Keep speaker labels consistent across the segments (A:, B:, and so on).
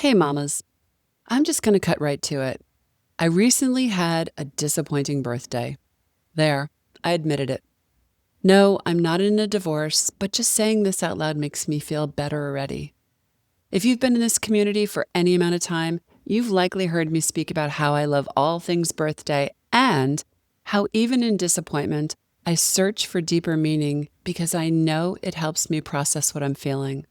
A: Hey mamas, I'm just going to cut right to it. I recently had a disappointing birthday. There, I admitted it. No, I'm not in a divorce, but just saying this out loud makes me feel better already. If you've been in this community for any amount of time, you've likely heard me speak about how I love all things birthday and how even in disappointment, I search for deeper meaning because I know it helps me process what I'm feeling.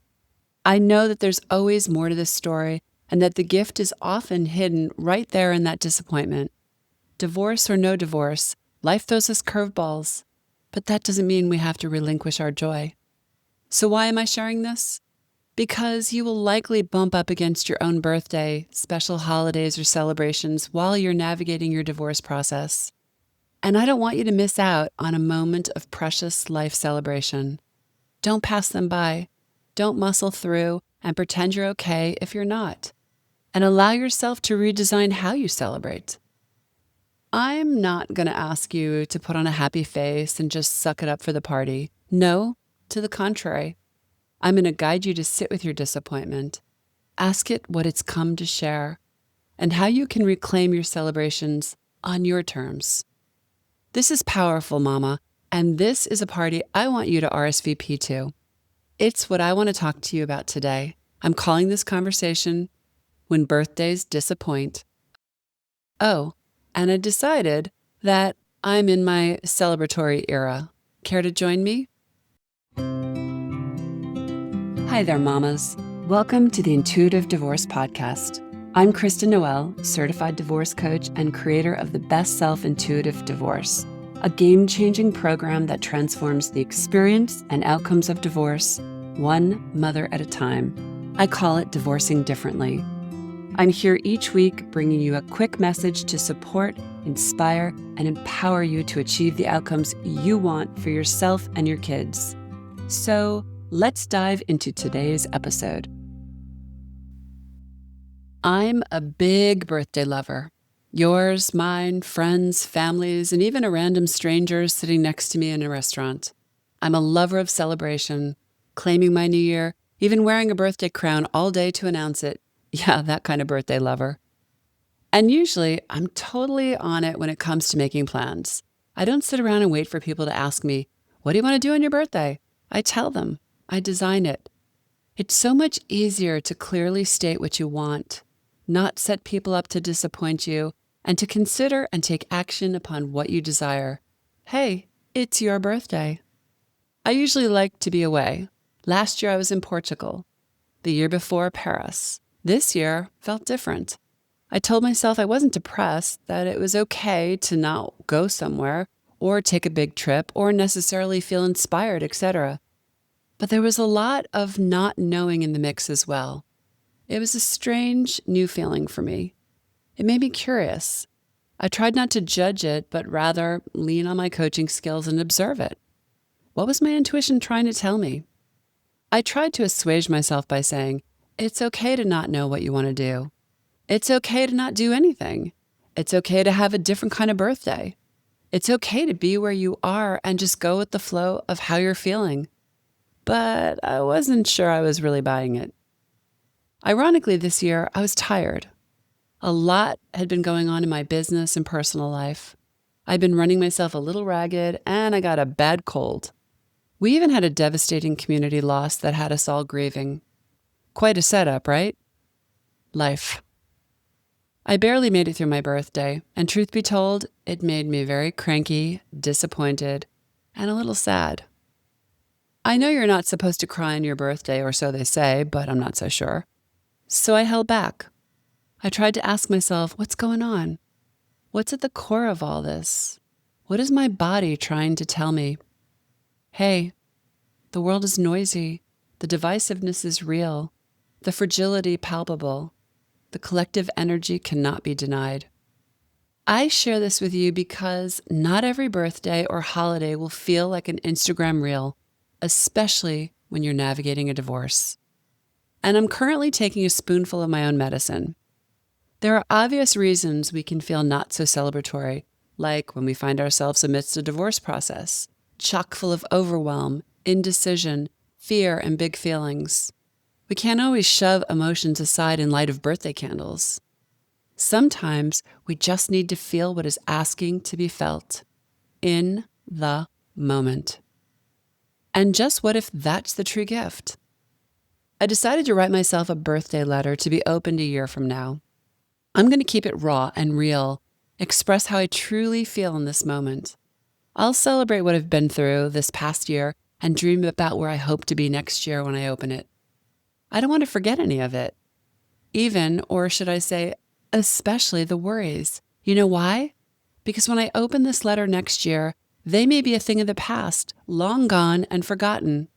A: I know that there's always more to this story and that the gift is often hidden right there in that disappointment. Divorce or no divorce, life throws us curveballs, but that doesn't mean we have to relinquish our joy. So why am I sharing this? Because you will likely bump up against your own birthday, special holidays, or celebrations while you're navigating your divorce process. And I don't want you to miss out on a moment of precious life celebration. Don't pass them by. Don't muscle through and pretend you're okay if you're not. And allow yourself to redesign how you celebrate. I'm not going to ask you to put on a happy face and just suck it up for the party. No, to the contrary. I'm going to guide you to sit with your disappointment. Ask it what it's come to share and how you can reclaim your celebrations on your terms. This is powerful, Mama, and this is a party I want you to RSVP to. It's what I want to talk to you about today. I'm calling this conversation When Birthdays Disappoint. Oh, and I decided that I'm in my celebratory era. Care to join me? Hi there, mamas. Welcome to the Intuitive Divorce Podcast. I'm Kristen Noel, certified divorce coach and creator of the Best Self Intuitive Divorce, a game-changing program that transforms the experience and outcomes of divorce, one mother at a time. I call it Divorcing Differently. I'm here each week bringing you a quick message to support, inspire, and empower you to achieve the outcomes you want for yourself and your kids. So let's dive into today's episode. I'm a big birthday lover. Yours, mine, friends, families, and even a random stranger sitting next to me in a restaurant. I'm a lover of celebration, claiming my new year, even wearing a birthday crown all day to announce it. Yeah, that kind of birthday lover. And usually, I'm totally on it when it comes to making plans. I don't sit around and wait for people to ask me, what do you want to do on your birthday? I tell them. I design it. It's so much easier to clearly state what you want, not set people up to disappoint you, and to consider and take action upon what you desire. Hey, it's your birthday. I usually like to be away. Last year I was in Portugal. The year before, Paris. This year felt different. I told myself I wasn't depressed, that it was okay to not go somewhere or take a big trip or necessarily feel inspired, etc. But there was a lot of not knowing in the mix as well. It was a strange new feeling for me. It made me curious. I tried not to judge it, but rather lean on my coaching skills and observe it. What was my intuition trying to tell me? I tried to assuage myself by saying, it's okay to not know what you want to do. It's okay to not do anything. It's okay to have a different kind of birthday. It's okay to be where you are and just go with the flow of how you're feeling. But I wasn't sure I was really buying it. Ironically, this year, I was tired. A lot had been going on in my business and personal life. I'd been running myself a little ragged, and I got a bad cold. We even had a devastating community loss that had us all grieving. Quite a setup, right? Life. I barely made it through my birthday, and truth be told, it made me very cranky, disappointed, and a little sad. I know you're not supposed to cry on your birthday, or so they say, but I'm not so sure. So I held back. I tried to ask myself, what's going on? What's at the core of all this? What is my body trying to tell me? Hey, the world is noisy. The divisiveness is real. The fragility palpable. The collective energy cannot be denied. I share this with you because not every birthday or holiday will feel like an Instagram reel, especially when you're navigating a divorce. And I'm currently taking a spoonful of my own medicine. There are obvious reasons we can feel not so celebratory, like when we find ourselves amidst a divorce process, chock full of overwhelm, indecision, fear, and big feelings. We can't always shove emotions aside in light of birthday candles. Sometimes we just need to feel what is asking to be felt in the moment. And just what if that's the true gift? I decided to write myself a birthday letter to be opened a year from now. I'm going to keep it raw and real, express how I truly feel in this moment. I'll celebrate what I've been through this past year and dream about where I hope to be next year when I open it. I don't want to forget any of it. Even, or should I say, especially the worries. You know why? Because when I open this letter next year, they may be a thing of the past, long gone and forgotten.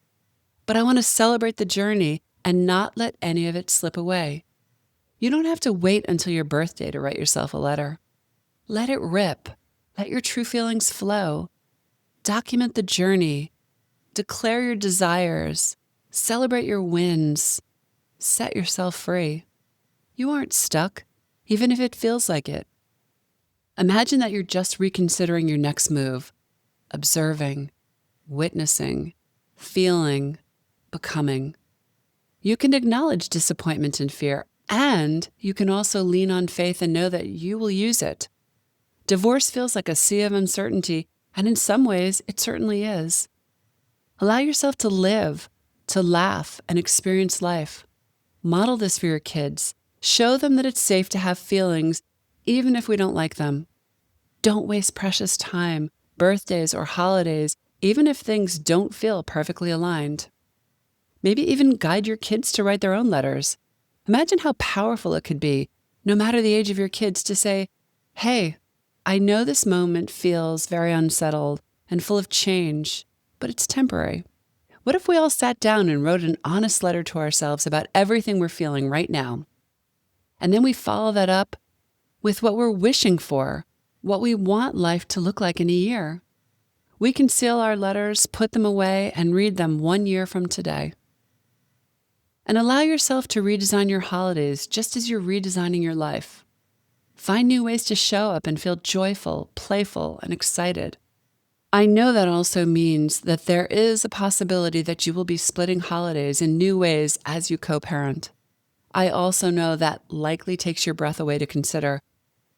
A: But I want to celebrate the journey and not let any of it slip away. You don't have to wait until your birthday to write yourself a letter. Let it rip. Let your true feelings flow. Document the journey. Declare your desires. Celebrate your wins. Set yourself free. You aren't stuck, even if it feels like it. Imagine that you're just reconsidering your next move, observing, witnessing, feeling, becoming. You can acknowledge disappointment and fear, and you can also lean on faith and know that you will use it. Divorce feels like a sea of uncertainty, and in some ways, it certainly is. Allow yourself to live, to laugh, and experience life. Model this for your kids. Show them that it's safe to have feelings, even if we don't like them. Don't waste precious time, birthdays or holidays, even if things don't feel perfectly aligned. Maybe even guide your kids to write their own letters. Imagine how powerful it could be, no matter the age of your kids, to say, "Hey, I know this moment feels very unsettled and full of change, but it's temporary. What if we all sat down and wrote an honest letter to ourselves about everything we're feeling right now? And then we follow that up with what we're wishing for, what we want life to look like in a year. We can seal our letters, put them away, and read them 1 year from today. And allow yourself to redesign your holidays just as you're redesigning your life. Find new ways to show up and feel joyful, playful, and excited. I know that also means that there is a possibility that you will be splitting holidays in new ways as you co-parent. I also know that likely takes your breath away to consider.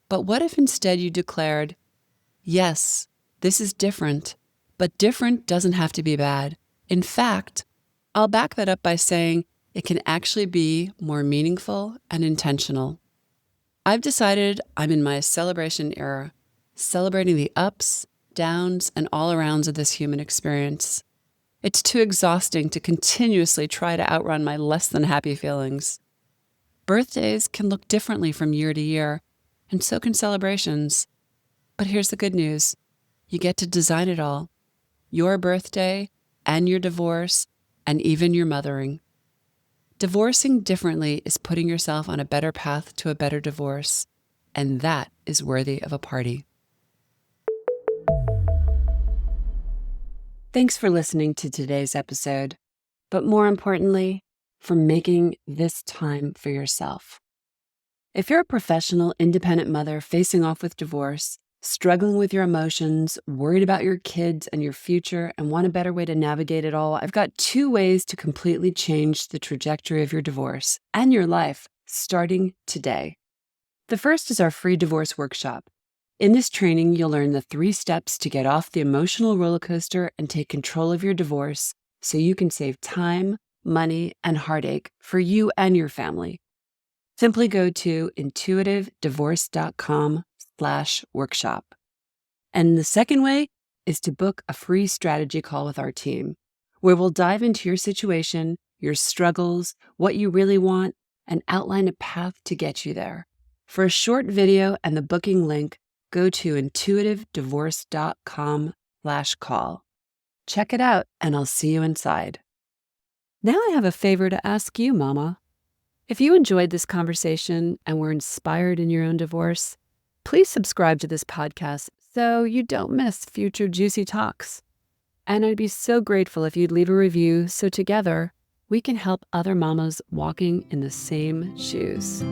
A: But what if instead you declared, yes, this is different, but different doesn't have to be bad. In fact, I'll back that up by saying it can actually be more meaningful and intentional. I've decided I'm in my celebration era, celebrating the ups, downs, and all-arounds of this human experience. It's too exhausting to continuously try to outrun my less than happy feelings. Birthdays can look differently from year to year, and so can celebrations. But here's the good news. You get to design it all. Your birthday, and your divorce, and even your mothering. Divorcing differently is putting yourself on a better path to a better divorce, and that is worthy of a party. Thanks for listening to today's episode, but more importantly, for making this time for yourself. If you're a professional, independent mother facing off with divorce, struggling with your emotions, worried about your kids and your future, and want a better way to navigate it all, I've got 2 ways to completely change the trajectory of your divorce and your life starting today. The first is our free divorce workshop. In this training, you'll learn the 3 steps to get off the emotional roller coaster and take control of your divorce so you can save time, money, and heartache for you and your family. Simply go to intuitivedivorce.com/workshop. And the second way is to book a free strategy call with our team, where we'll dive into your situation, your struggles, what you really want, and outline a path to get you there. For a short video and the booking link, go to intuitivedivorce.com/call. Check it out, and I'll see you inside. Now I have a favor to ask you, Mama. If you enjoyed this conversation and were inspired in your own divorce, please subscribe to this podcast so you don't miss future juicy talks. And I'd be so grateful if you'd leave a review so together we can help other mamas walking in the same shoes.